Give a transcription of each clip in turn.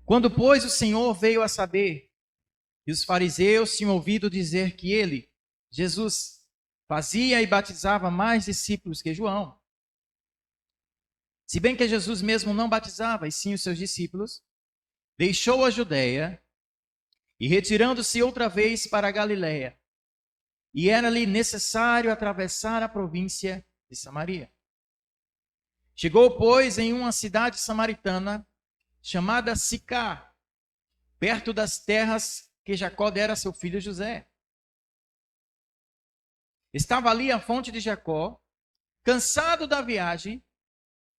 Quando, pois, o Senhor veio a saber, e os fariseus tinham ouvido dizer que ele, Jesus, fazia e batizava mais discípulos que João. Se bem que Jesus mesmo não batizava, e sim os seus discípulos, deixou a Judeia e retirando-se outra vez para a Galiléia. E era-lhe necessário atravessar a província de Samaria. Chegou, pois, em uma cidade samaritana chamada Sicar, perto das terras que Jacó dera a seu filho José. Estava ali a fonte de Jacó. Cansado da viagem,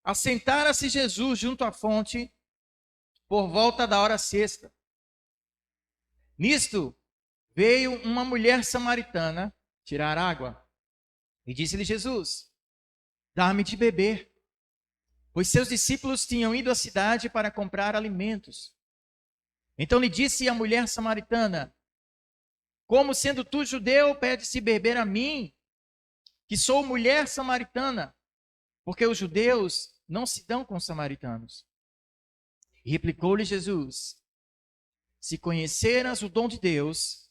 assentara-se Jesus junto à fonte por volta da hora sexta. Nisto veio uma mulher samaritana tirar água. E disse-lhe Jesus: dá-me de beber. Pois seus discípulos tinham ido à cidade para comprar alimentos. Então lhe disse a mulher samaritana: como sendo tu judeu, pedes-te beber a mim, que sou mulher samaritana? Porque os judeus não se dão com os samaritanos. E replicou-lhe Jesus: se conheceras o dom de Deus,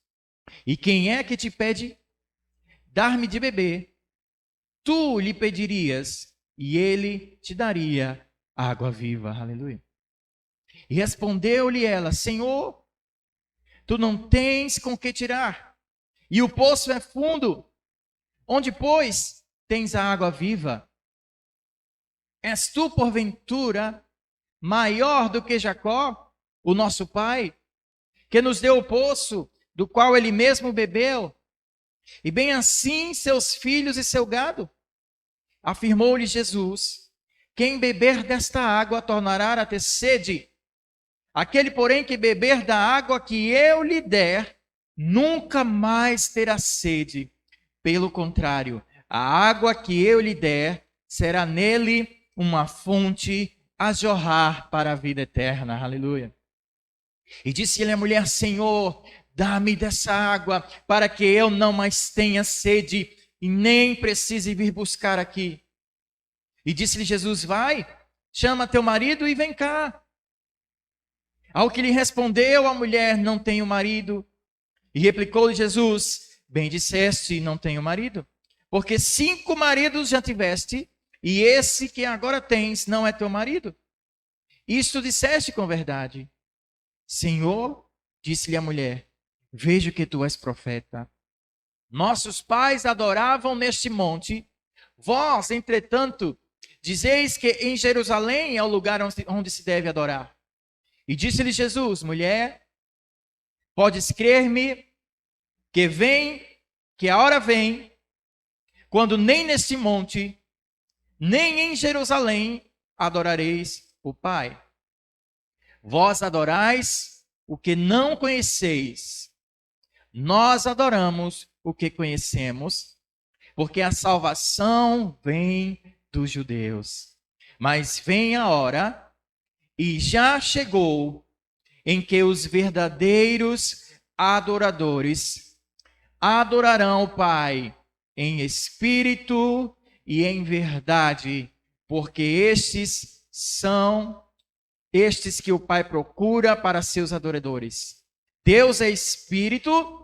e quem é que te pede dar-me de beber, tu lhe pedirias, e ele te daria água viva. Aleluia. E respondeu-lhe ela: Senhor, tu não tens com que tirar, e o poço é fundo. Onde, pois, tens a água viva? És tu, porventura, maior do que Jacó, o nosso pai, que nos deu o poço, do qual ele mesmo bebeu, e bem assim seus filhos e seu gado? Afirmou-lhe Jesus: quem beber desta água tornará a ter sede. Aquele, porém, que beber da água que eu lhe der, nunca mais terá sede. Pelo contrário, a água que eu lhe der será nele uma fonte a jorrar para a vida eterna. Aleluia. E disse-lhe a mulher: Senhor, dá-me dessa água, para que eu não mais tenha sede e nem precise vir buscar aqui. E disse-lhe Jesus: vai, chama teu marido e vem cá. Ao que lhe respondeu a mulher: não tenho marido. E replicou-lhe Jesus: bem disseste, não tenho marido, porque 5 maridos já tiveste, e esse que agora tens não é teu marido. Isto disseste com verdade. Senhor, disse-lhe a mulher, vejo que tu és profeta. Nossos pais adoravam neste monte, vós, entretanto, dizeis que em Jerusalém é o lugar onde se deve adorar. E disse-lhe Jesus: mulher, podes crer-me que a hora vem, quando nem neste monte, nem em Jerusalém adorareis o Pai. Vós adorais o que não conheceis. Nós adoramos o que conhecemos, porque a salvação vem dos judeus. Mas vem a hora, e já chegou, em que os verdadeiros adoradores adorarão o Pai em espírito e em verdade, porque estes são estes que o Pai procura para seus adoradores. Deus é espírito,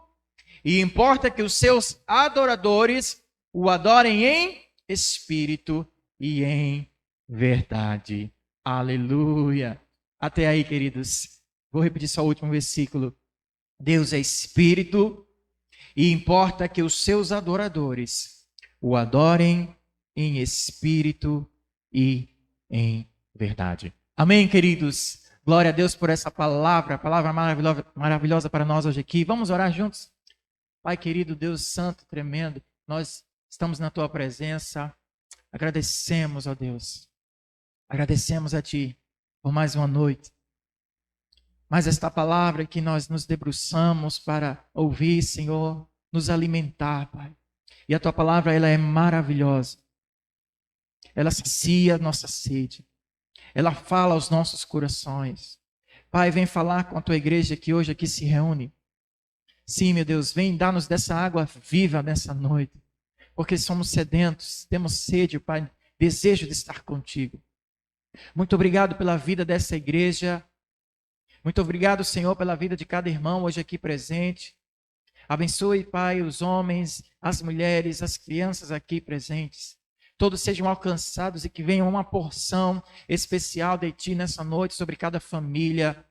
e importa que os seus adoradores o adorem em espírito e em verdade. Aleluia. Até aí, queridos. Vou repetir só o último versículo. Deus é espírito, e importa que os seus adoradores o adorem em espírito e em verdade. Amém, queridos? Glória a Deus por essa palavra maravilhosa para nós hoje aqui. Vamos orar juntos? Pai querido, Deus santo, tremendo, nós estamos na tua presença. Agradecemos, ó Deus. Agradecemos a ti por mais uma noite. Mais esta palavra que nós nos debruçamos para ouvir, Senhor, nos alimentar, Pai. E a tua palavra, ela é maravilhosa. Ela sacia a nossa sede. Ela fala aos nossos corações. Pai, vem falar com a tua igreja que hoje aqui se reúne. Sim, meu Deus, vem dar-nos dessa água viva nessa noite. Porque somos sedentos, temos sede, Pai, desejo de estar contigo. Muito obrigado pela vida dessa igreja. Muito obrigado, Senhor, pela vida de cada irmão hoje aqui presente. Abençoe, Pai, os homens, as mulheres, as crianças aqui presentes. Todos sejam alcançados e que venham uma porção especial de Ti nessa noite sobre cada família.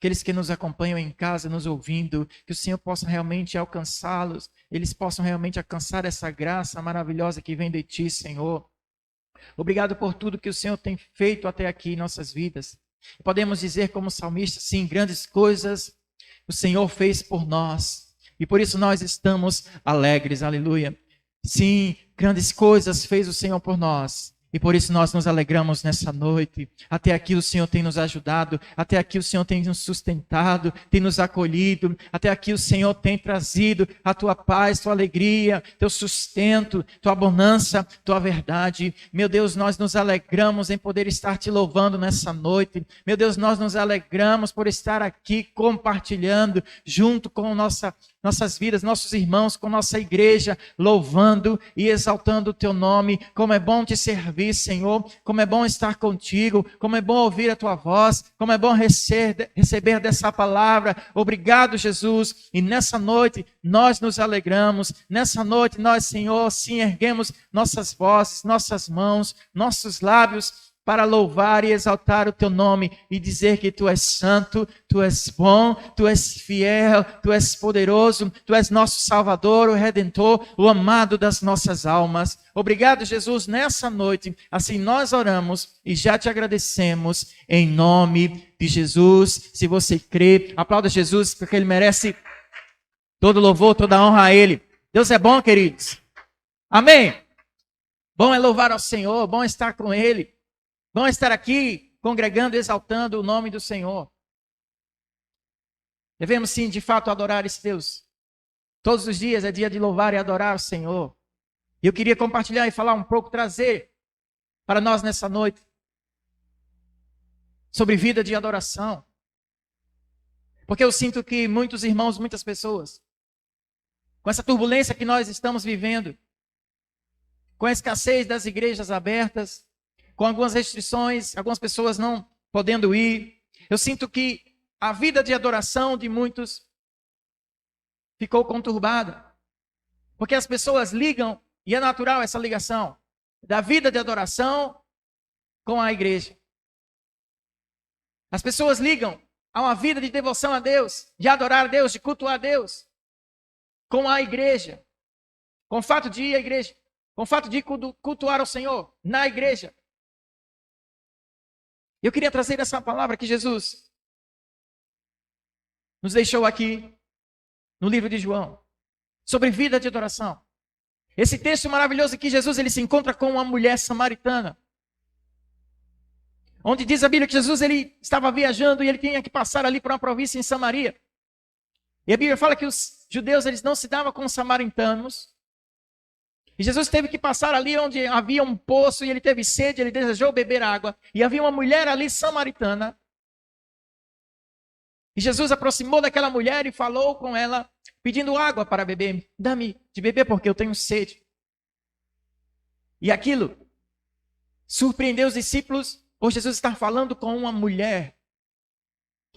Aqueles que nos acompanham em casa, nos ouvindo, que o Senhor possa realmente alcançá-los, eles possam realmente alcançar essa graça maravilhosa que vem de Ti, Senhor. Obrigado por tudo que o Senhor tem feito até aqui em nossas vidas. Podemos dizer como salmista, sim, grandes coisas o Senhor fez por nós. E por isso nós estamos alegres, aleluia. Sim, grandes coisas fez o Senhor por nós. E por isso nós nos alegramos nessa noite. Até aqui o Senhor tem nos ajudado. Até aqui o Senhor tem nos sustentado, tem nos acolhido. Até aqui o Senhor tem trazido a tua paz, tua alegria, teu sustento, tua bonança, tua verdade. Meu Deus, nós nos alegramos em poder estar te louvando nessa noite. Meu Deus, nós nos alegramos por estar aqui compartilhando junto com nossas vidas, nossos irmãos, com nossa igreja, louvando e exaltando o teu nome. Como é bom te servir, Senhor, como é bom estar contigo, como é bom ouvir a tua voz, como é bom receber dessa palavra. Obrigado, Jesus. E nessa noite nós nos alegramos, nessa noite nós, Senhor, sim, erguemos nossas vozes, nossas mãos, nossos lábios para louvar e exaltar o teu nome e dizer que tu és santo, tu és bom, tu és fiel, tu és poderoso, tu és nosso Salvador, o Redentor, o amado das nossas almas. Obrigado, Jesus, nessa noite. Assim nós oramos e já te agradecemos em nome de Jesus. Se você crê, aplauda Jesus, porque Ele merece todo louvor, toda honra a Ele. Deus é bom, queridos. Amém. Bom é louvar ao Senhor, bom é estar com Ele. Vamos estar aqui congregando, exaltando o nome do Senhor. Devemos sim, de fato, adorar esse Deus. Todos os dias é dia de louvar e adorar o Senhor. E eu queria compartilhar e falar um pouco, trazer para nós nessa noite sobre vida de adoração. Porque eu sinto que muitos irmãos, muitas pessoas, com essa turbulência que nós estamos vivendo, com a escassez das igrejas abertas, com algumas restrições, algumas pessoas não podendo ir. Eu sinto que a vida de adoração de muitos ficou conturbada. Porque as pessoas ligam, e é natural essa ligação, da vida de adoração com a igreja. As pessoas ligam a uma vida de devoção a Deus, de adorar a Deus, de cultuar a Deus, com a igreja. Com o fato de ir à igreja, com o fato de cultuar ao Senhor na igreja. Eu queria trazer essa palavra que Jesus nos deixou aqui no livro de João, sobre vida de adoração. Esse texto maravilhoso que Jesus ele se encontra com uma mulher samaritana, onde diz a Bíblia que Jesus ele estava viajando e ele tinha que passar ali por uma província em Samaria. E a Bíblia fala que os judeus eles não se davam com os samaritanos. E Jesus teve que passar ali onde havia um poço e ele teve sede, ele desejou beber água. E havia uma mulher ali samaritana. E Jesus aproximou daquela mulher e falou com ela, pedindo água para beber. Dá-me de beber porque eu tenho sede. E aquilo surpreendeu os discípulos por Jesus estar falando com uma mulher.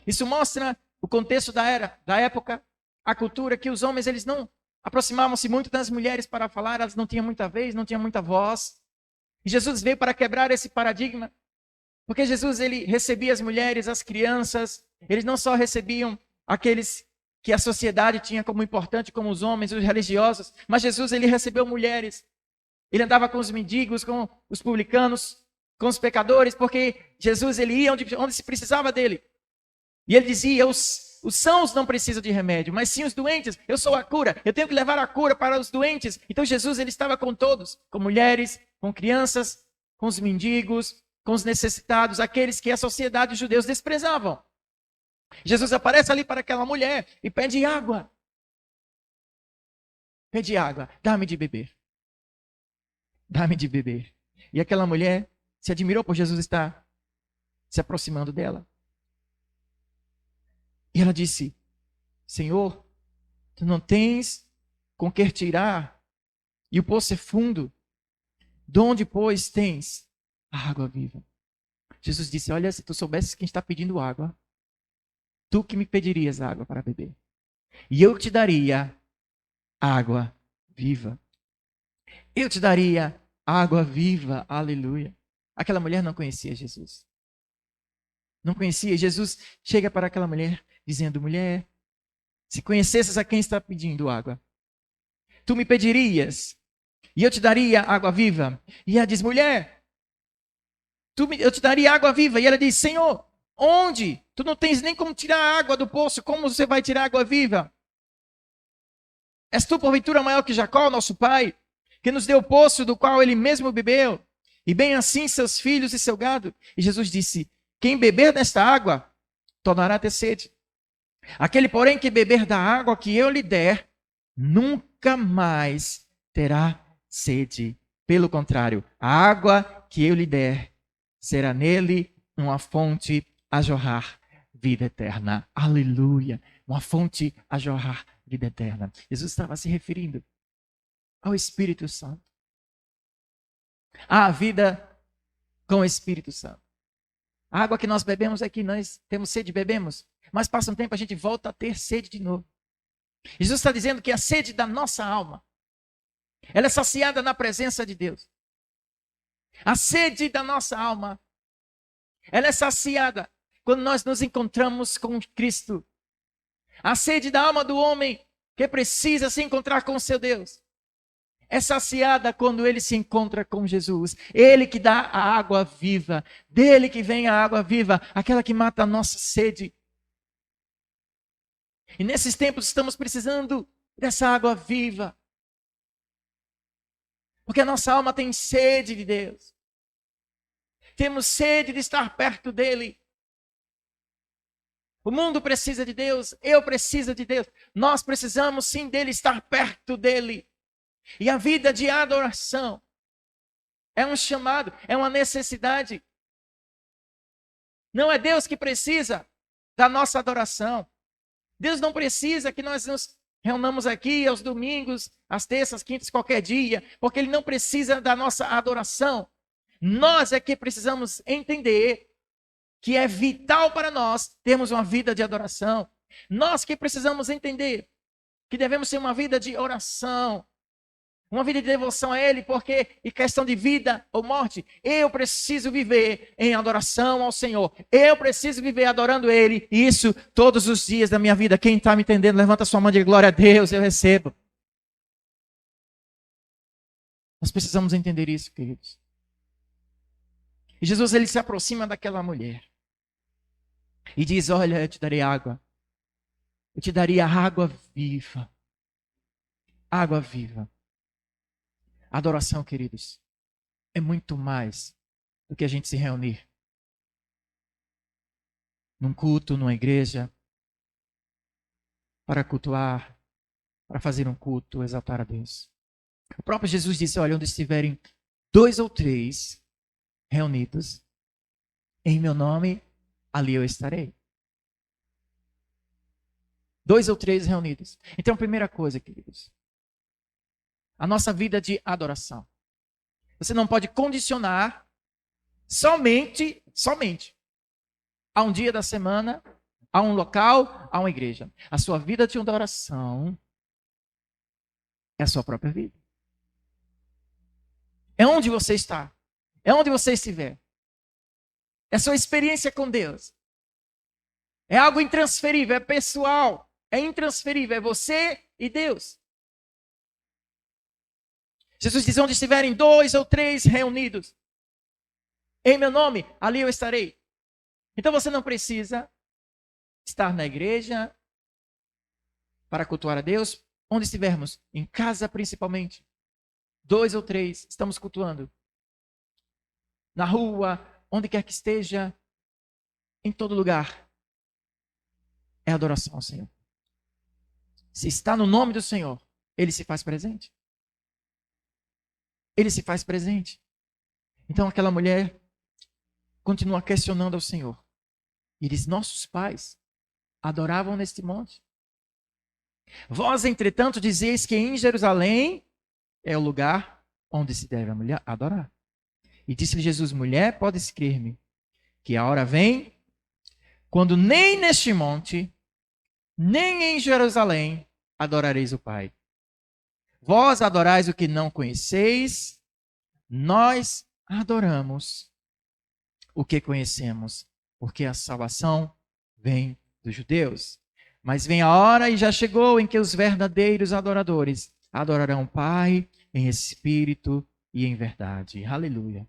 Isso mostra o contexto da época, a cultura, que os homens eles não aproximavam-se muito das mulheres para falar, elas não tinham muita vez, não tinham muita voz. E Jesus veio para quebrar esse paradigma, porque Jesus ele recebia as mulheres, as crianças, eles não só recebiam aqueles que a sociedade tinha como importante, como os homens, os religiosos, mas Jesus ele recebeu mulheres. Ele andava com os mendigos, com os publicanos, com os pecadores, porque Jesus ele ia onde se precisava dele. E ele dizia, os sãos não precisam de remédio, mas sim os doentes. Eu sou a cura, eu tenho que levar a cura para os doentes. Então Jesus ele estava com todos, com mulheres, com crianças, com os mendigos, com os necessitados, aqueles que a sociedade dos judeus desprezavam. Jesus aparece ali para aquela mulher e pede água. Pede água, dá-me de beber. Dá-me de beber. E aquela mulher se admirou por Jesus estar se aproximando dela. E ela disse, Senhor, tu não tens com que tirar, e o poço é fundo. De onde, pois, tens a água viva? Jesus disse, olha, se tu soubesses quem está pedindo água, tu que me pedirias água para beber. E eu te daria água viva. Eu te daria água viva. Aleluia. Aquela mulher não conhecia Jesus. Não conhecia. Jesus chega para aquela mulher dizendo: mulher, se conhecesses a quem está pedindo água, tu me pedirias e eu te daria água viva. E ela diz: mulher, eu te daria água viva. E ela diz: Senhor, onde? Tu não tens nem como tirar a água do poço. Como você vai tirar água viva? És tu, porventura, maior que Jacó, nosso pai, que nos deu o poço do qual ele mesmo bebeu, e bem assim seus filhos e seu gado? E Jesus disse: quem beber desta água, tornará a ter sede. Aquele, porém, que beber da água que eu lhe der, nunca mais terá sede. Pelo contrário, a água que eu lhe der será nele uma fonte a jorrar vida eterna. Aleluia! Uma fonte a jorrar vida eterna. Jesus estava se referindo ao Espírito Santo. À vida com o Espírito Santo. A água que nós bebemos é que nós temos sede e bebemos. Mas passa um tempo, a gente volta a ter sede de novo. Jesus está dizendo que a sede da nossa alma, ela é saciada na presença de Deus. A sede da nossa alma, ela é saciada quando nós nos encontramos com Cristo. A sede da alma do homem que precisa se encontrar com o seu Deus é saciada quando ele se encontra com Jesus. Ele que dá a água viva, dele que vem a água viva, aquela que mata a nossa sede. E nesses tempos estamos precisando dessa água viva. Porque a nossa alma tem sede de Deus. Temos sede de estar perto dele. O mundo precisa de Deus, eu preciso de Deus. Nós precisamos sim dele, estar perto dele. E a vida de adoração é um chamado, é uma necessidade. Não é Deus que precisa da nossa adoração. Deus não precisa que nós nos reunamos aqui aos domingos, às terças, quintas, qualquer dia, porque ele não precisa da nossa adoração. Nós é que precisamos entender que é vital para nós termos uma vida de adoração. Nós que precisamos entender que devemos ter uma vida de oração, uma vida de devoção a Ele, porque em questão de vida ou morte, eu preciso viver em adoração ao Senhor. Eu preciso viver adorando Ele, e isso todos os dias da minha vida. Quem está me entendendo, levanta sua mão de glória a Deus, eu recebo. Nós precisamos entender isso, queridos. E Jesus, ele se aproxima daquela mulher e diz: olha, eu te darei água. Eu te daria água viva. Água viva. Adoração, queridos, é muito mais do que a gente se reunir num culto, numa igreja, para cultuar, para fazer um culto, exaltar a Deus. O próprio Jesus disse: olha, onde estiverem 2 ou 3 reunidos em meu nome, ali eu estarei. 2 ou 3 reunidos. Então, primeira coisa, queridos, a nossa vida de adoração. Você não pode condicionar somente a um dia da semana, a um local, a uma igreja. A sua vida de adoração é a sua própria vida. É onde você está. É onde você estiver. É a sua experiência com Deus. É algo intransferível, é pessoal, é intransferível, é você e Deus. Jesus diz: onde estiverem 2 ou 3 reunidos em meu nome, ali eu estarei. Então você não precisa estar na igreja para cultuar a Deus. Onde estivermos, em casa principalmente, 2 ou 3, estamos cultuando. Na rua, onde quer que esteja, em todo lugar, é adoração ao Senhor. Se está no nome do Senhor, Ele se faz presente. Ele se faz presente. Então aquela mulher continua questionando ao Senhor. E diz: nossos pais adoravam neste monte. Vós, entretanto, dizeis que em Jerusalém é o lugar onde se deve a mulher adorar. E disse-lhe Jesus: mulher, podes crer-me, que a hora vem, quando nem neste monte, nem em Jerusalém adorareis o Pai. Vós adorais o que não conheceis, nós adoramos o que conhecemos, porque a salvação vem dos judeus. Mas vem a hora e já chegou em que os verdadeiros adoradores adorarão o Pai em espírito e em verdade. Aleluia.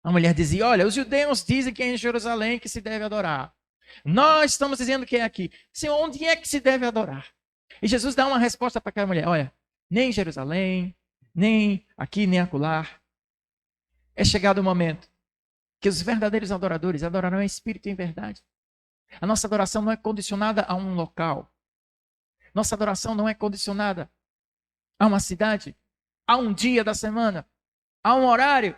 A mulher dizia, olha, os judeus dizem que é em Jerusalém que se deve adorar. Nós estamos dizendo que é aqui. Senhor, onde é que se deve adorar? E Jesus dá uma resposta para aquela mulher, olha, nem em Jerusalém, nem aqui, nem acolá. É chegado o momento que os verdadeiros adoradores adorarão em espírito e em verdade. A nossa adoração não é condicionada a um local. Nossa adoração não é condicionada a uma cidade, a um dia da semana, a um horário.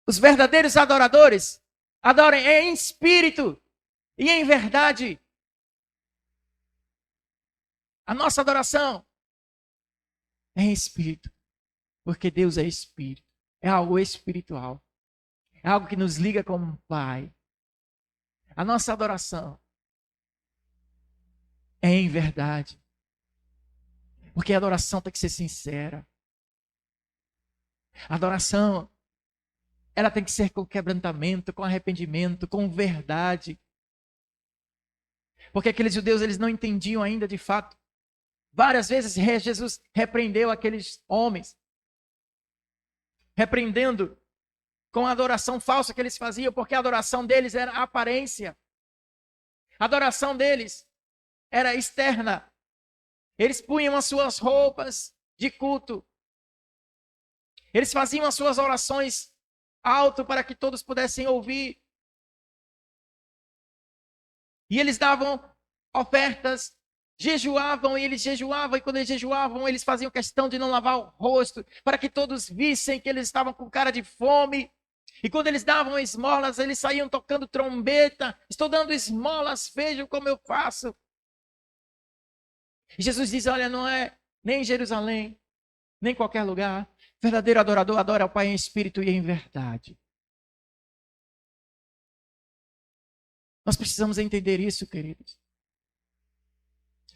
Os verdadeiros adoradores adoram em espírito e em verdade. A nossa adoração é em espírito, porque Deus é espírito. É algo espiritual. É algo que nos liga com o Pai. A nossa adoração é em verdade. Porque a adoração tem que ser sincera. A adoração, ela tem que ser com quebrantamento, com arrependimento, com verdade. Porque aqueles judeus, eles não entendiam ainda de fato. Várias vezes Jesus repreendeu aqueles homens. Repreendendo com a adoração falsa que eles faziam, porque a adoração deles era a aparência. A adoração deles era externa. Eles punham as suas roupas de culto. Eles faziam as suas orações alto para que todos pudessem ouvir. E eles davam ofertas, jejuavam, e eles jejuavam, e quando eles jejuavam, eles faziam questão de não lavar o rosto, para que todos vissem que eles estavam com cara de fome. E quando eles davam esmolas, eles saíam tocando trombeta. Estou dando esmolas, vejam como eu faço. E Jesus diz, olha, não é nem em Jerusalém, nem em qualquer lugar. O verdadeiro adorador adora ao Pai em espírito e em verdade. Nós precisamos entender isso, queridos.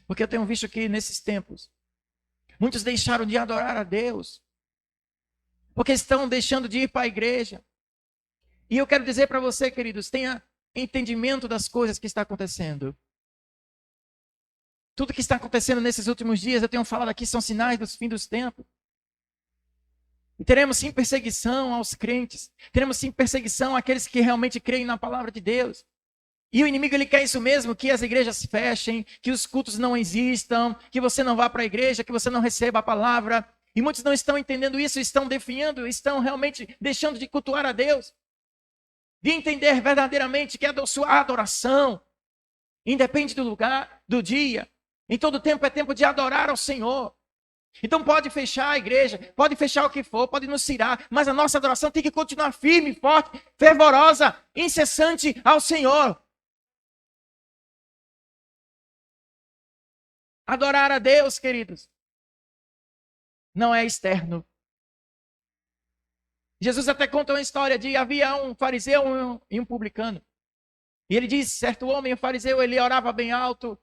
Porque eu tenho visto que nesses tempos, muitos deixaram de adorar a Deus. Porque estão deixando de ir para a igreja. E eu quero dizer para você, queridos, tenha entendimento das coisas que está acontecendo. Tudo que está acontecendo nesses últimos dias, eu tenho falado aqui, são sinais dos fins dos tempos. E teremos sim perseguição aos crentes. Teremos sim perseguição àqueles que realmente creem na palavra de Deus. E o inimigo, ele quer isso mesmo, que as igrejas fechem, que os cultos não existam, que você não vá para a igreja, que você não receba a palavra. E muitos não estão entendendo isso, estão definhando, estão realmente deixando de cultuar a Deus. De entender verdadeiramente que a sua adoração independe do lugar, do dia. Em todo tempo é tempo de adorar ao Senhor. Então pode fechar a igreja, pode fechar o que for, pode nos tirar, mas a nossa adoração tem que continuar firme, forte, fervorosa, incessante ao Senhor. Adorar a Deus, queridos, não é externo. Jesus até conta uma história de havia um fariseu e um publicano. E ele diz, certo homem, o fariseu, ele orava bem alto,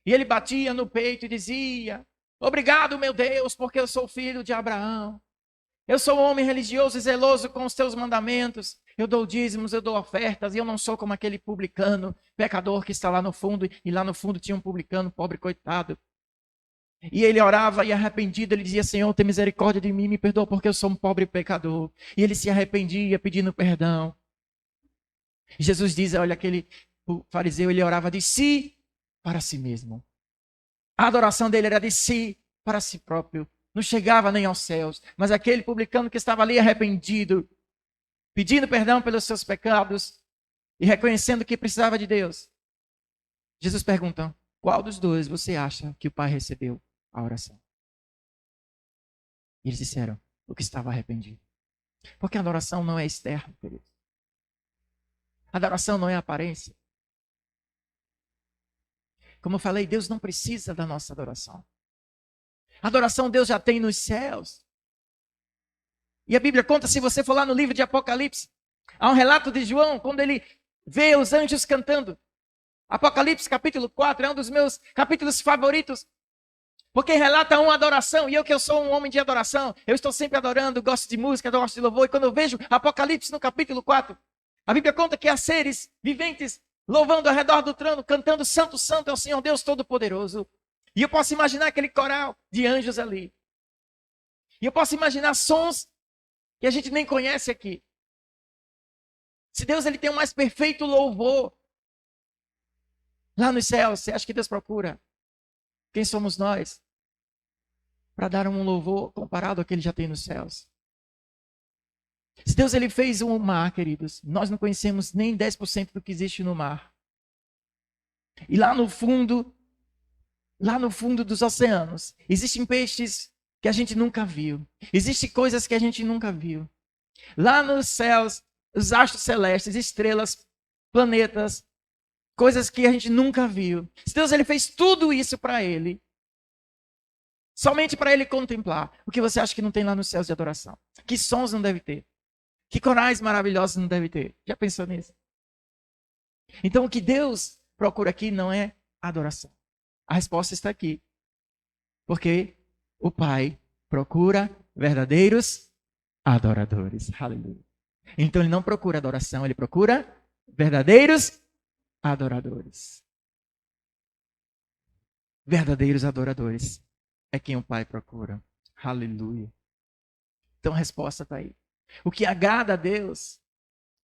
e ele batia no peito e dizia, obrigado, meu Deus, porque eu sou filho de Abraão. Eu sou um homem religioso e zeloso com os teus mandamentos. Eu dou dízimos, eu dou ofertas, e eu não sou como aquele publicano, pecador que está lá no fundo, e lá no fundo tinha um publicano, pobre coitado. E ele orava e arrependido, ele dizia, Senhor, tem misericórdia de mim, me perdoa porque eu sou um pobre pecador. E ele se arrependia pedindo perdão. E Jesus diz, olha, o fariseu, ele orava de si para si mesmo. A adoração dele era de si para si próprio. Não chegava nem aos céus. Mas aquele publicano que estava ali arrependido, pedindo perdão pelos seus pecados e reconhecendo que precisava de Deus. Jesus pergunta, qual dos dois você acha que o Pai recebeu a oração? E eles disseram, o que estava arrependido. Porque a adoração não é externa, querido. A adoração não é aparência. Como eu falei, Deus não precisa da nossa adoração. A adoração Deus já tem nos céus. E a Bíblia conta, se você for lá no livro de Apocalipse, Há um relato de João, quando ele vê os anjos cantando. Apocalipse capítulo 4 é um dos meus capítulos favoritos. Porque relata uma adoração, e eu que eu sou um homem de adoração, eu estou sempre adorando, gosto de música, gosto de louvor, e quando eu vejo Apocalipse no capítulo 4, a Bíblia conta que há seres viventes louvando ao redor do trono, cantando Santo, Santo é o Senhor Deus Todo-Poderoso. E eu posso imaginar aquele coral de anjos ali. E eu posso imaginar sons que a gente nem conhece aqui. Se Deus ele tem o mais perfeito louvor lá nos céus, você acha que Deus procura? Quem somos nós para dar um louvor comparado ao que ele já tem nos céus? Se Deus ele fez um mar, queridos, nós não conhecemos nem 10% do que existe no mar. E lá no fundo dos oceanos, existem peixes que a gente nunca viu. Existem coisas que a gente nunca viu. Lá nos céus, os astros celestes, estrelas, planetas, coisas que a gente nunca viu. Se Deus ele fez tudo isso para ele, somente para ele contemplar, o que você acha que não tem lá nos céus de adoração? Que sons não deve ter? Que corais maravilhosos não deve ter? Já pensou nisso? Então o que Deus procura aqui não é adoração. A resposta está aqui. Porque o Pai procura verdadeiros adoradores. Aleluia. Então ele não procura adoração, ele procura verdadeiros adoradores. Verdadeiros adoradores é quem o Pai procura. Aleluia. Então a resposta está aí. O que agrada a Deus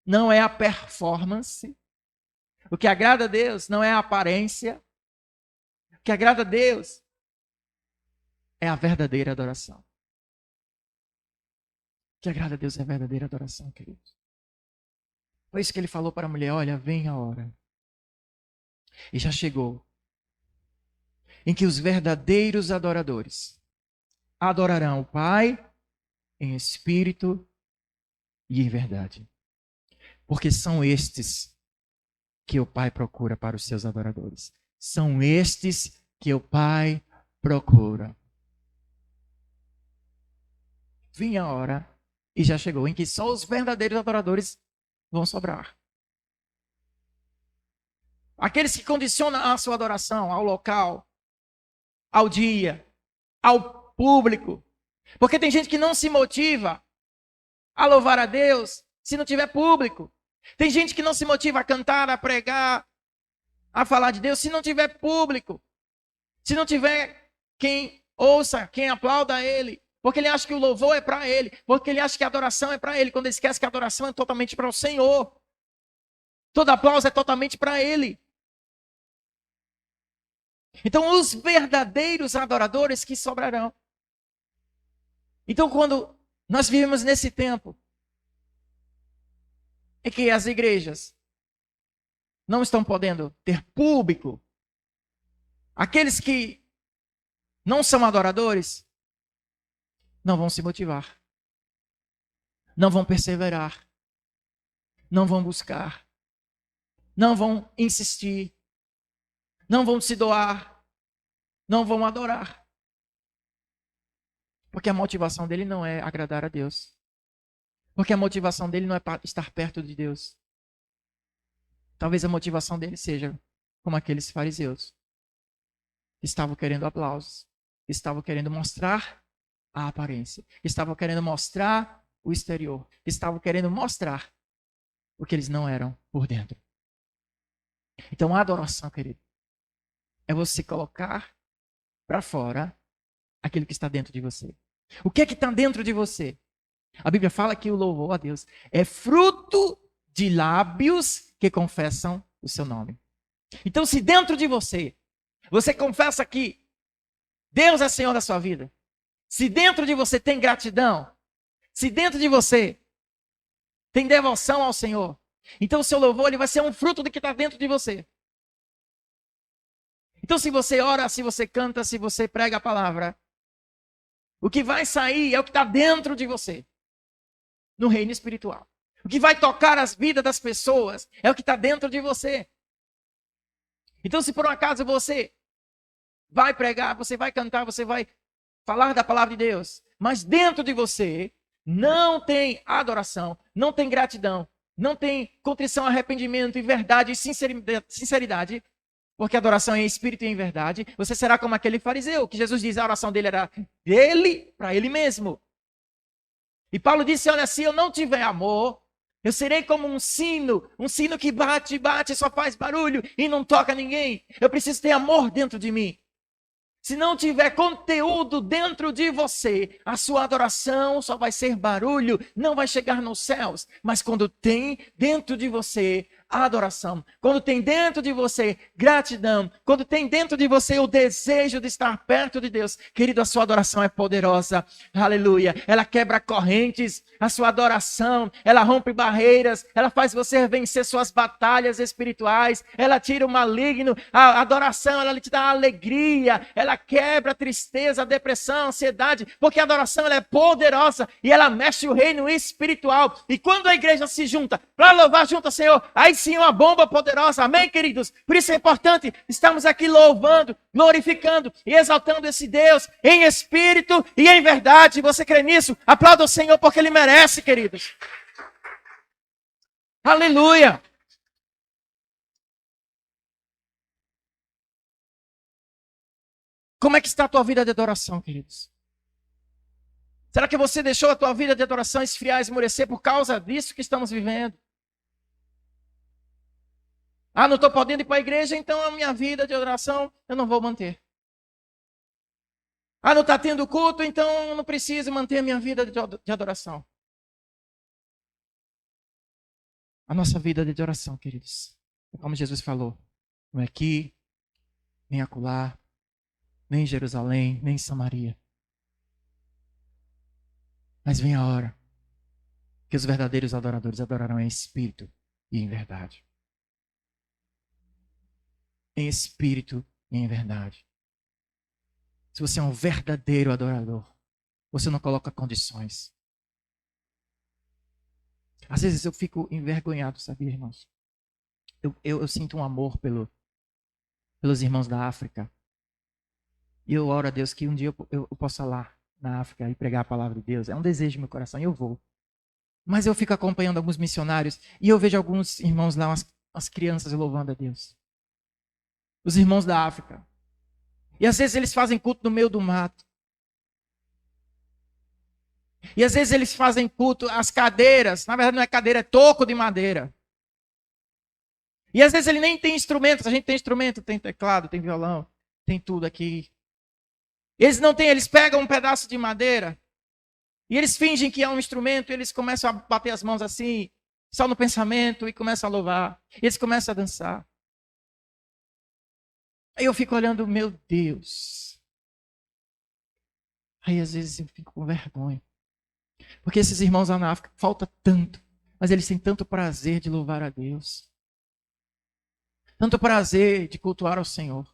não é a performance. O que agrada a Deus não é a aparência. O que agrada a Deus é a verdadeira adoração. O que agrada a Deus é a verdadeira adoração, queridos. Foi isso que ele falou para a mulher: olha, vem a hora. E já chegou. Em que os verdadeiros adoradores adorarão o Pai em espírito e em verdade. Porque são estes que o Pai procura para os seus adoradores. São estes que o Pai procura. Vinha a hora, e já chegou, em que só os verdadeiros adoradores vão sobrar. Aqueles que condicionam a sua adoração ao local, ao dia, ao público. Porque tem gente que não se motiva a louvar a Deus se não tiver público. Tem gente que não se motiva a cantar, a pregar, a falar de Deus se não tiver público. Se não tiver quem ouça, quem aplauda ele. Porque ele acha que o louvor é para ele. Porque ele acha que a adoração é para ele. Quando ele esquece que a adoração é totalmente para o Senhor. Todo aplauso é totalmente para ele. Então, os verdadeiros adoradores que sobrarão. Então, quando nós vivemos nesse tempo em que as igrejas não estão podendo ter público, aqueles que não são adoradores não vão se motivar, não vão perseverar, não vão buscar, não vão insistir, não vão se doar, não vão adorar. Porque a motivação dele não é agradar a Deus. Porque a motivação dele não é estar perto de Deus. Talvez a motivação dele seja como aqueles fariseus. Que estavam querendo aplausos. Que estavam querendo mostrar a aparência. Que estavam querendo mostrar o exterior. Que estavam querendo mostrar o que eles não eram por dentro. Então a adoração, querido, é você colocar para fora aquilo que está dentro de você. O que é que está dentro de você? A Bíblia fala que o louvor a Deus é fruto de lábios que confessam o seu nome. Então, se dentro de você, você confessa que Deus é Senhor da sua vida, se dentro de você tem gratidão, se dentro de você tem devoção ao Senhor, então o seu louvor ele vai ser um fruto do que está dentro de você. Então, se você ora, se você canta, se você prega a palavra, o que vai sair é o que está dentro de você, no reino espiritual. O que vai tocar as vidas das pessoas é o que está dentro de você. Então, se por um acaso você vai pregar, você vai cantar, você vai falar da palavra de Deus, mas dentro de você não tem adoração, não tem gratidão, não tem contrição, arrependimento e verdade e sinceridade, porque a adoração é em espírito e em verdade, você será como aquele fariseu, que Jesus diz, a oração dele era dele para ele mesmo. E Paulo disse, olha, se eu não tiver amor, eu serei como um sino que bate, bate, só faz barulho e não toca ninguém. Eu preciso ter amor dentro de mim. Se não tiver conteúdo dentro de você, a sua adoração só vai ser barulho, não vai chegar nos céus. Mas quando tem dentro de você a adoração, quando tem dentro de você gratidão, quando tem dentro de você o desejo de estar perto de Deus, querido, a sua adoração é poderosa, aleluia, ela quebra correntes, a sua adoração, ela rompe barreiras, ela faz você vencer suas batalhas espirituais, ela tira o maligno, a adoração, ela te dá alegria, ela quebra a tristeza, a depressão, a ansiedade, porque a adoração ela é poderosa e ela mexe o reino espiritual, e quando a igreja se junta para louvar junto ao Senhor, aí sim uma bomba poderosa, amém, queridos? Por isso é importante, estamos aqui louvando, glorificando e exaltando esse Deus em espírito e em verdade. Você crê nisso? Aplauda o Senhor porque Ele merece, queridos. Aleluia! Como é que está a tua vida de adoração, queridos? Será que você deixou a tua vida de adoração esfriar, esmorecer por causa disso que estamos vivendo? Ah, não estou podendo ir para a igreja, então a minha vida de adoração eu não vou manter. Ah, não está tendo culto, então eu não preciso manter a minha vida de adoração. A nossa vida de adoração, queridos, é como Jesus falou, não é aqui, nem acolá, nem em Jerusalém, nem em Samaria. Mas vem a hora que os verdadeiros adoradores adorarão em espírito e em verdade. Em espírito e em verdade. Se você é um verdadeiro adorador, você não coloca condições. Às vezes eu fico envergonhado, sabia, irmãos? Eu sinto um amor pelos irmãos da África. E eu oro a Deus que um dia eu possa lá na África e pregar a palavra de Deus. É um desejo do meu coração e eu vou. Mas eu fico acompanhando alguns missionários e eu vejo alguns irmãos lá, umas crianças louvando a Deus. Os irmãos da África. E às vezes eles fazem culto no meio do mato. E às vezes eles fazem culto, as cadeiras, na verdade não é cadeira, é toco de madeira. E às vezes ele nem tem instrumentos, a gente tem instrumento, tem teclado, tem violão, tem tudo aqui. Eles não têm, eles pegam um pedaço de madeira e eles fingem que é um instrumento, e eles começam a bater as mãos assim, só no pensamento, e começam a louvar. E eles começam a dançar. Aí eu fico olhando, meu Deus. Aí às vezes eu fico com vergonha. Porque esses irmãos lá na África, falta tanto. Mas eles têm tanto prazer de louvar a Deus. Tanto prazer de cultuar ao Senhor.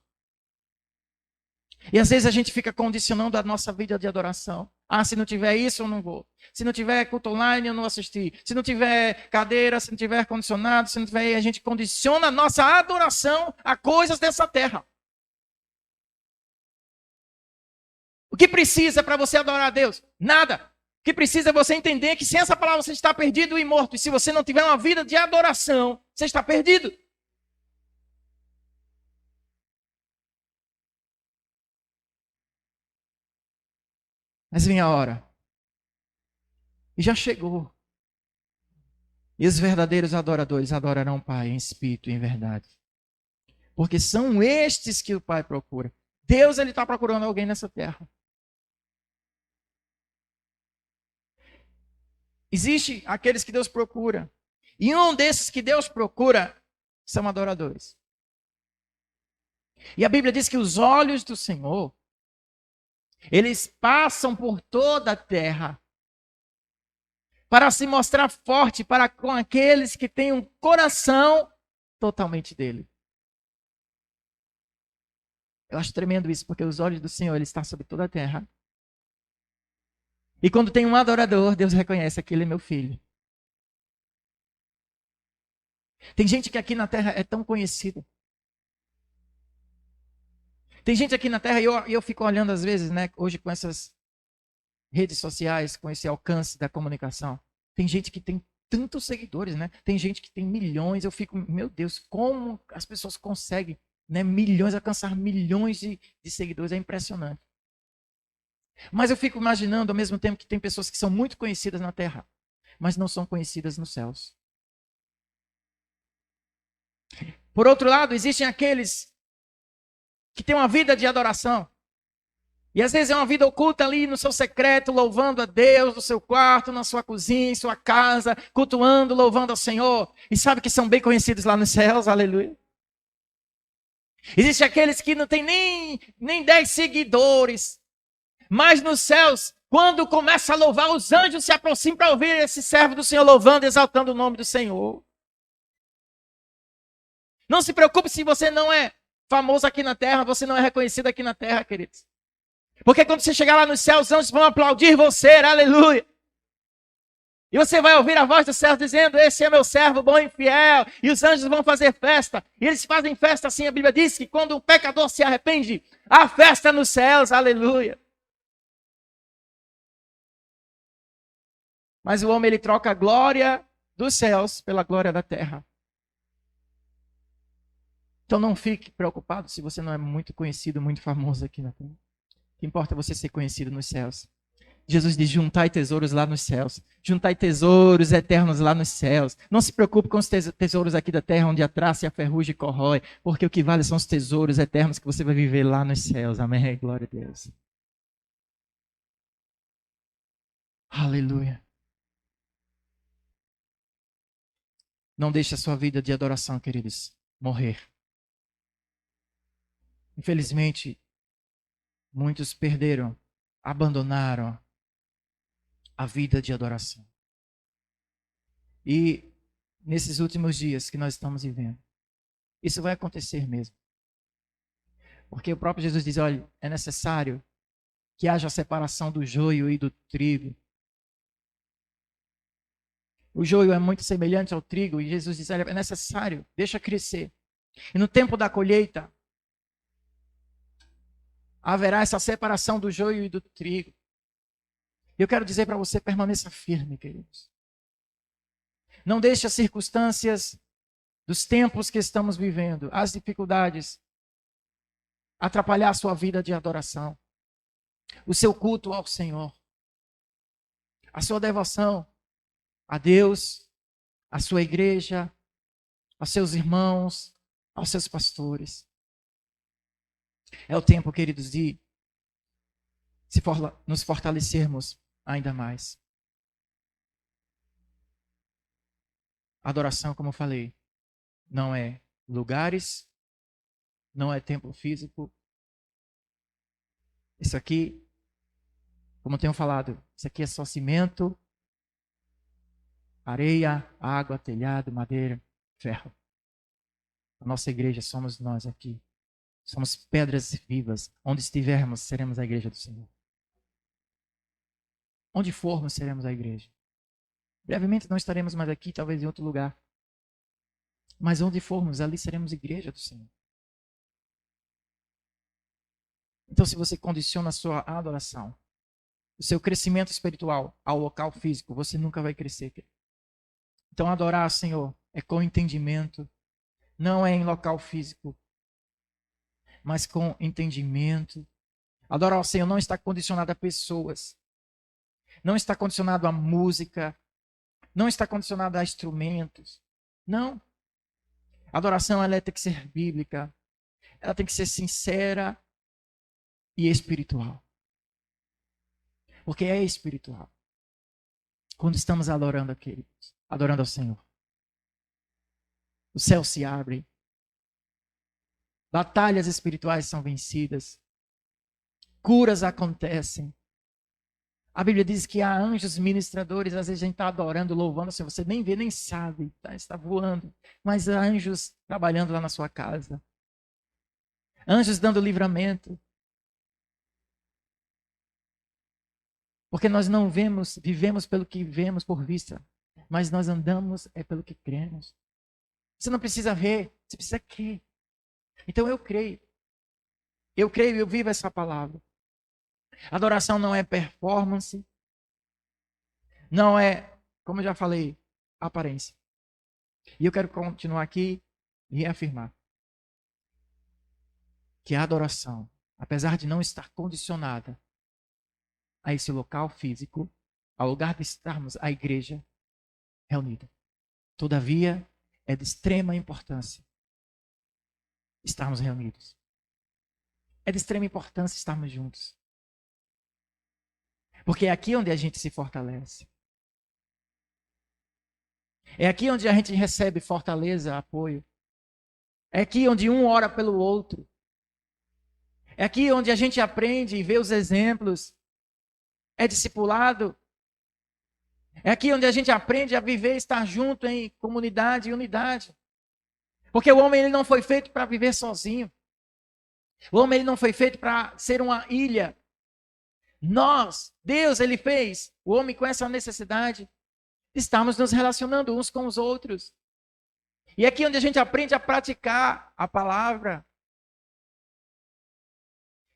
E às vezes a gente fica condicionando a nossa vida de adoração. Ah, se não tiver isso, eu não vou. Se não tiver culto online, eu não vou assistir. Se não tiver cadeira, se não tiver condicionado, se não tiver... A gente condiciona a nossa adoração a coisas dessa terra. O que precisa para você adorar a Deus? Nada. O que precisa é você entender que sem essa palavra você está perdido e morto. E se você não tiver uma vida de adoração, você está perdido. Mas vem a hora. E já chegou. E os verdadeiros adoradores adorarão o Pai em espírito e em verdade. Porque são estes que o Pai procura. Deus ele está procurando alguém nessa terra. Existe aqueles que Deus procura. E um desses que Deus procura são adoradores. E a Bíblia diz que os olhos do Senhor, eles passam por toda a terra para se mostrar forte para com aqueles que têm um coração totalmente dele. Eu acho tremendo isso, porque os olhos do Senhor, ele está sobre toda a terra. E quando tem um adorador, Deus reconhece que ele é meu filho. Tem gente que aqui na terra é tão conhecida. Tem gente aqui na terra, e eu fico olhando às vezes, né, hoje com essas redes sociais, com esse alcance da comunicação. Tem gente que tem tantos seguidores, né? Tem gente que tem milhões, eu fico, meu Deus, como as pessoas conseguem, né, milhões, alcançar milhões de seguidores, é impressionante. Mas eu fico imaginando, ao mesmo tempo, que tem pessoas que são muito conhecidas na Terra, mas não são conhecidas nos céus. Por outro lado, existem aqueles que têm uma vida de adoração. E às vezes é uma vida oculta ali no seu secreto, louvando a Deus, no seu quarto, na sua cozinha, em sua casa, cultuando, louvando ao Senhor. E sabe que são bem conhecidos lá nos céus, aleluia. Existem aqueles que não têm nem 10 seguidores. Mas nos céus, quando começa a louvar, os anjos se aproximam para ouvir esse servo do Senhor louvando, exaltando o nome do Senhor. Não se preocupe se você não é famoso aqui na terra, você não é reconhecido aqui na terra, queridos. Porque quando você chegar lá nos céus, os anjos vão aplaudir você, aleluia. E você vai ouvir a voz do céu dizendo, esse é meu servo bom e fiel. E os anjos vão fazer festa. E eles fazem festa assim, a Bíblia diz que quando um pecador se arrepende, há festa nos céus, aleluia. Mas o homem, ele troca a glória dos céus pela glória da terra. Então não fique preocupado se você não é muito conhecido, muito famoso aqui na terra. O que importa é você ser conhecido nos céus. Jesus diz, juntai tesouros lá nos céus. Juntai tesouros eternos lá nos céus. Não se preocupe com os tesouros aqui da terra, onde a traça e a ferrugem corrói, porque o que vale são os tesouros eternos que você vai viver lá nos céus. Amém? Glória a Deus. Aleluia. Não deixe a sua vida de adoração, queridos, morrer. Infelizmente, muitos perderam, abandonaram a vida de adoração. E nesses últimos dias que nós estamos vivendo, isso vai acontecer mesmo. Porque o próprio Jesus diz, olha, é necessário que haja a separação do joio e do trigo. O joio é muito semelhante ao trigo e Jesus diz, olha, é necessário, deixa crescer. E no tempo da colheita, haverá essa separação do joio e do trigo. Eu quero dizer para você, permaneça firme, queridos. Não deixe as circunstâncias dos tempos que estamos vivendo, as dificuldades, atrapalhar a sua vida de adoração, o seu culto ao Senhor, a sua devoção a Deus, a sua igreja, aos seus irmãos, aos seus pastores. É o tempo, queridos, de nos fortalecermos ainda mais. Adoração, como eu falei, não é lugares, não é templo físico. Isso aqui, como eu tenho falado, isso aqui é só cimento, areia, água, telhado, madeira, ferro. A nossa igreja somos nós aqui. Somos pedras vivas. Onde estivermos, seremos a igreja do Senhor. Onde formos, seremos a igreja. Brevemente não estaremos mais aqui, talvez em outro lugar. Mas onde formos, ali seremos igreja do Senhor. Então, se você condiciona a sua adoração, o seu crescimento espiritual ao local físico, você nunca vai crescer. Então, adorar ao Senhor é com entendimento, não é em local físico, mas com entendimento. Adorar ao Senhor não está condicionado a pessoas, não está condicionado a música, não está condicionado a instrumentos. Não. A adoração, ela tem que ser bíblica, ela tem que ser sincera e espiritual. Porque é espiritual. Quando estamos adorando queridos, adorando ao Senhor, o céu se abre, batalhas espirituais são vencidas, curas acontecem. A Bíblia diz que há anjos ministradores, às vezes a gente está adorando, louvando, assim, você nem vê, nem sabe, está voando, mas há anjos trabalhando lá na sua casa, anjos dando livramento. Porque nós não vivemos pelo que vemos por vista, mas nós andamos pelo que cremos. Você não precisa ver, você precisa crer. Então eu creio. Eu creio e eu vivo essa palavra. Adoração não é performance. Não é, como eu já falei, aparência. E eu quero continuar aqui e reafirmar que a adoração, apesar de não estar condicionada a esse local físico, ao lugar de estarmos a igreja reunida, todavia é de extrema importância estarmos reunidos. É de extrema importância estarmos juntos. Porque é aqui onde a gente se fortalece. É aqui onde a gente recebe fortaleza, apoio. É aqui onde um ora pelo outro. É aqui onde a gente aprende e vê os exemplos. É discipulado. É aqui onde a gente aprende a viver e estar junto em comunidade e unidade. Porque o homem ele não foi feito para viver sozinho. O homem ele não foi feito para ser uma ilha. Deus, ele fez o homem com essa necessidade de estarmos nos relacionando uns com os outros. E é aqui onde a gente aprende a praticar a palavra.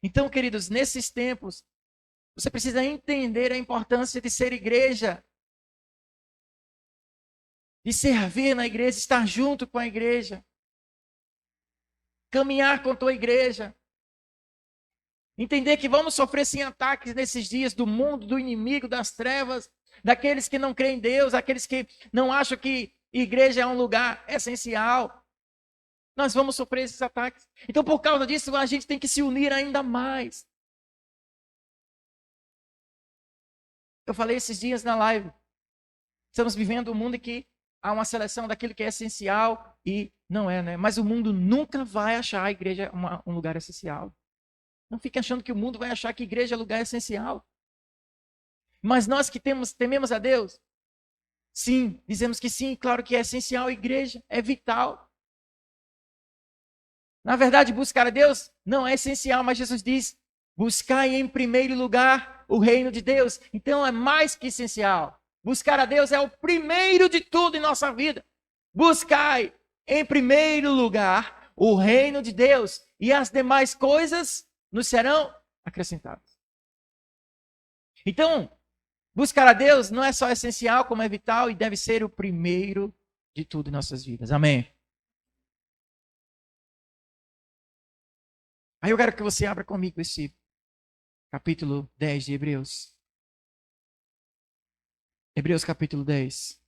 Então, queridos, nesses tempos, você precisa entender a importância de ser igreja. De servir na igreja, estar junto com a igreja. Caminhar com a tua igreja. Entender que vamos sofrer sim ataques nesses dias do mundo, do inimigo, das trevas, daqueles que não creem em Deus, aqueles que não acham que igreja é um lugar essencial. Nós vamos sofrer esses ataques. Então, por causa disso, a gente tem que se unir ainda mais. Eu falei esses dias na live. Estamos vivendo um mundo em que há uma seleção daquilo que é essencial e não é, né? Mas o mundo nunca vai achar a igreja um lugar essencial. Não fique achando que o mundo vai achar que igreja é lugar essencial. Mas nós que tememos a Deus, sim, dizemos que sim, claro que é essencial a igreja, é vital. Na verdade, buscar a Deus não é essencial, mas Jesus diz, buscai em primeiro lugar o reino de Deus. Então é mais que essencial. Buscar a Deus é o primeiro de tudo em nossa vida. Buscai em primeiro lugar o reino de Deus e as demais coisas nos serão acrescentadas. Então, buscar a Deus não é só essencial, como é vital e deve ser o primeiro de tudo em nossas vidas. Amém? Aí eu quero que você abra comigo esse capítulo 10 de Hebreus. Hebreus capítulo 10.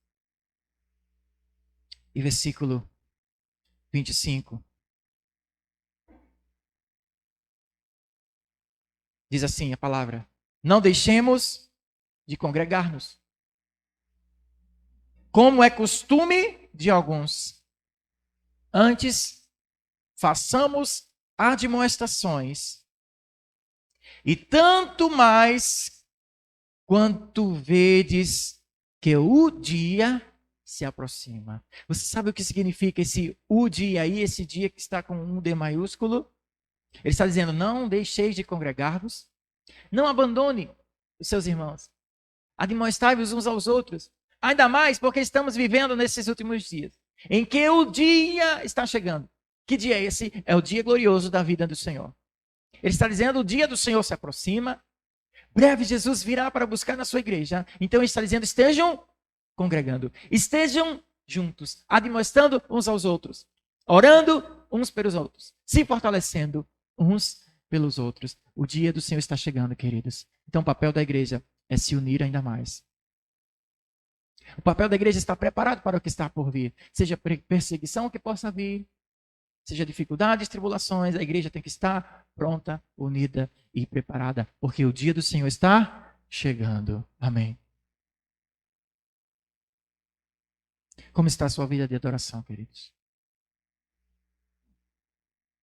E versículo 25. Diz assim a palavra: não deixemos de congregar-nos, como é costume de alguns. Antes, façamos admoestações, e tanto mais quanto vedes que o dia se aproxima. Você sabe o que significa esse o dia aí, esse dia que está com um D maiúsculo? Ele está dizendo, não deixeis de congregar-vos, não abandone os seus irmãos, admoestai-vos uns aos outros, ainda mais porque estamos vivendo nesses últimos dias, em que o dia está chegando. Que dia é esse? É o dia glorioso da vida do Senhor. Ele está dizendo, o dia do Senhor se aproxima, breve Jesus virá para buscar na sua igreja. Então ele está dizendo, estejam congregando, estejam juntos, admoestando uns aos outros, orando uns pelos outros, se fortalecendo uns pelos outros. O dia do Senhor está chegando, queridos. Então o papel da igreja é se unir ainda mais. O papel da igreja é estar preparado para o que está por vir. Seja perseguição que possa vir, seja dificuldades, tribulações, a igreja tem que estar pronta, unida e preparada, porque o dia do Senhor está chegando. Amém. Como está a sua vida de adoração, queridos?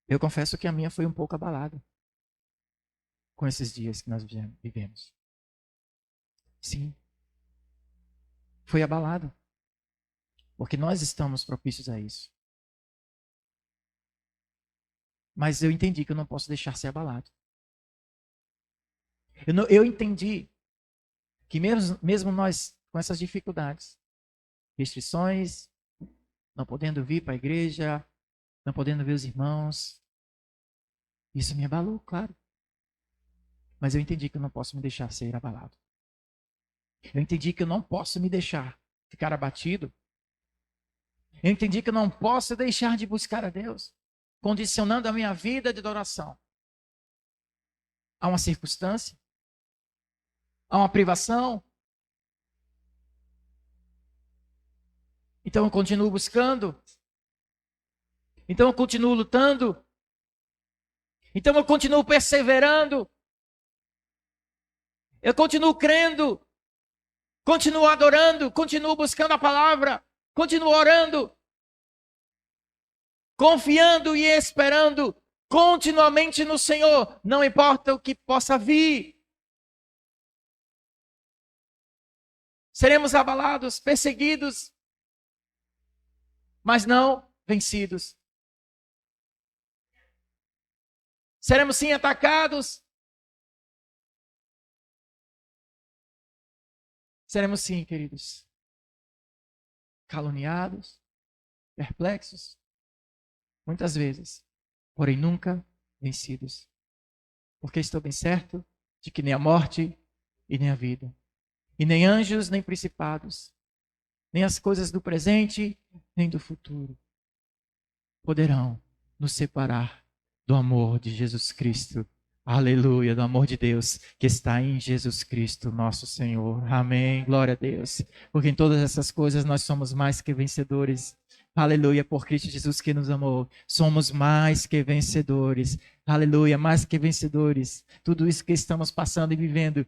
Eu confesso que a minha foi um pouco abalada com esses dias que nós vivemos. Sim. Foi abalado. Porque nós estamos propícios a isso. Mas eu entendi que eu não posso deixar ser abalado. Eu entendi que mesmo nós, com essas dificuldades, restrições, não podendo vir para a igreja, não podendo ver os irmãos, isso me abalou, claro. Mas eu entendi que eu não posso me deixar ser abalado. Eu entendi que eu não posso me deixar ficar abatido Eu entendi que eu não posso deixar de buscar a Deus, condicionando a minha vida de adoração a uma circunstância, a uma privação. Então eu continuo buscando. Então eu continuo lutando. Então eu continuo perseverando. Eu continuo crendo. Continuo adorando. Continuo buscando a palavra. Continuo orando. Confiando e esperando continuamente no Senhor. Não importa o que possa vir. Seremos abalados, perseguidos, mas não vencidos. Seremos sim atacados. Seremos sim, queridos, caluniados, perplexos, muitas vezes, porém nunca vencidos. Porque estou bem certo de que nem a morte e nem a vida, e nem anjos, nem principados, nem as coisas do presente, nem do futuro, poderão nos separar do amor de Jesus Cristo. Aleluia, do amor de Deus que está em Jesus Cristo, nosso Senhor. Amém, glória a Deus. Porque em todas essas coisas nós somos mais que vencedores. Aleluia, por Cristo Jesus que nos amou. Somos mais que vencedores. Aleluia, mais que vencedores. Tudo isso que estamos passando e vivendo,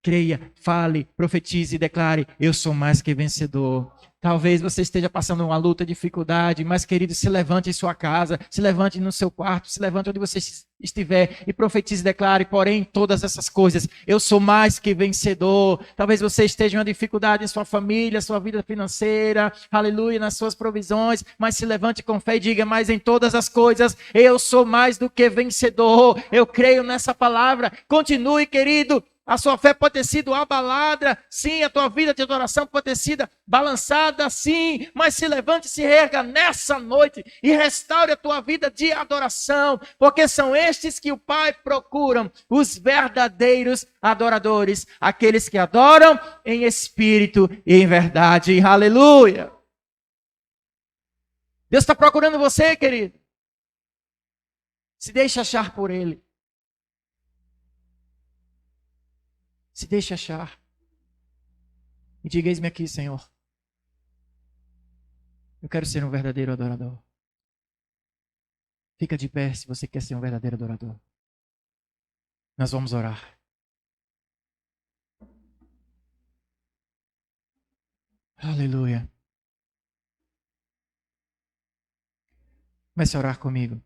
creia, fale, profetize e declare: eu sou mais que vencedor. Talvez você esteja passando uma luta, dificuldade, mas querido, se levante em sua casa, se levante no seu quarto, se levante onde você estiver e profetize e declare: porém, todas essas coisas, eu sou mais que vencedor. Talvez você esteja em uma dificuldade em sua família, sua vida financeira, aleluia, nas suas provisões, mas se levante com fé e diga: mas em todas as coisas, eu sou mais do que vencedor. Eu creio nessa palavra. Continue, querido. A sua fé pode ter sido abalada, sim, a tua vida de adoração pode ter sido balançada, sim, mas se levante e se reerga nessa noite e restaure a tua vida de adoração, porque são estes que o Pai procura, os verdadeiros adoradores, aqueles que adoram em espírito e em verdade. Aleluia! Deus está procurando você, querido. Se deixe achar por Ele. Se deixe achar. E diga: eis-me aqui, Senhor. Eu quero ser um verdadeiro adorador. Fica de pé se você quer ser um verdadeiro adorador. Nós vamos orar. Aleluia. Comece a orar comigo.